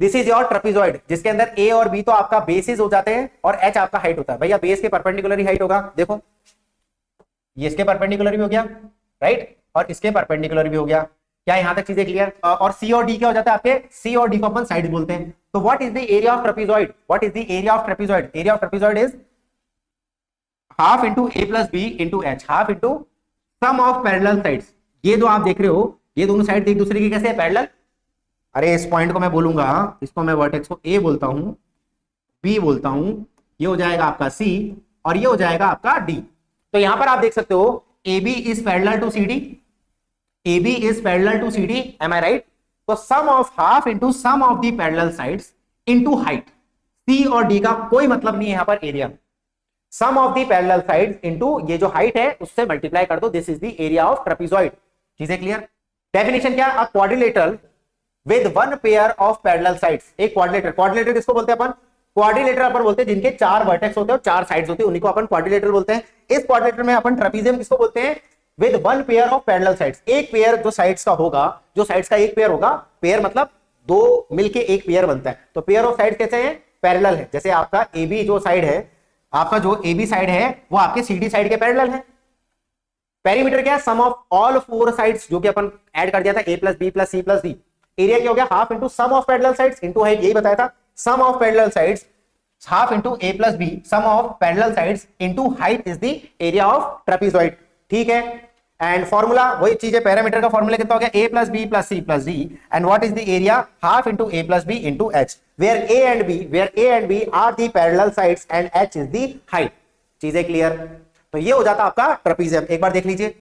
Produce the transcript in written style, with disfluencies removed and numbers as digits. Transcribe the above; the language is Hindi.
दिस इज योर ट्रेपेजॉइड, जिसके अंदर ए और बी तो आपका बेसिस हो जाते हैं और एच आपका हाइट होता है। भैया बेस के परपेंडिकुलर ही हाइट होगा, देखो ये इसके परपेंडिकुलर भी हो गया, राइट, और इसके परपेंडिकुलर भी हो गया। क्या यहां तक चीजें क्लियर? और सी और डी क्या हो जाता है आपके? सी और डी को अपन साइड बोलते हैं। तो what is the area of trapezoid? What is the area of trapezoid? Area of trapezoid is half into A plus B into H, half into sum of parallel sides. ये जो आप देख रहे हो, ये दोनों साइड एक दूसरे की कैसे है? पैरेलल। अरे इस पॉइंट को मैं बोलूंगा, इसको मैं वर्टेक्स को ए बोलता हूं, बी बोलता हूं, ये हो जाएगा आपका सी और ये हो जाएगा आपका डी। तो यहां पर आप देख सकते हो A B is parallel to C D, A B is parallel to C D, am I right? तो sum of half into sum of the parallel sides into height. C और डी का कोई मतलब नहीं है यहां पर area, sum of the parallel sides into ये जो हाइट है उससे मल्टीप्लाई कर दो, this is the area of trapezoid. चीजें क्लियर? डेफिनेशन क्या? A quadrilateral with one pair of parallel sides. एक क्वाड्रिलेटर, क्वाड्रिलेटर किसको बोलते हैं अपन? क्वाड्रिलेटर अपन बोलते हैं जिनके 4 वर्टेक्स होते हैं और 4 साइड्स होती है, उन्हीं को अपन क्वाड्रिलेटर बोलते हैं। इस क्वाड्रिलेटर में अपन ट्रेपेजियम किसको बोलते हैं? With one pair of parallel sides. एक पेयर जो साइड्स का होगा, जो साइड्स का एक पेयर होगा, पेयर मतलब दो मिलके एक पेयर बनता है। तो पेयर ऑफ साइड्स कैसे हैं? पैरेलल है। जैसे आपका ए बी जो साइड है, आपका जो ए बी साइड है वो आपके सी डी साइड के पैरेलल है। पेरीमीटर क्या है? सम ऑफ ऑल 4 साइड्स, जो कि अपन ऐड कर दिया था A plus B plus C plus D. Area क्या हो गया? Half into sum of parallel sides into height, यही बताया था। Sum of parallel sides half into A plus B, sum of parallel sides into height is the area of trapezoid. ठीक है, एंड फॉर्मूला वही चीज है, पैरामीटर का फॉर्मूला कितना हो गया? A plus B plus C plus D, and what is the area? Half into A plus B into H, where A and B are the parallel sides and H is the height. चीजें क्लियर? तो ये हो जाता आपका ट्रेपेजियम। एक बार देख लीजिए,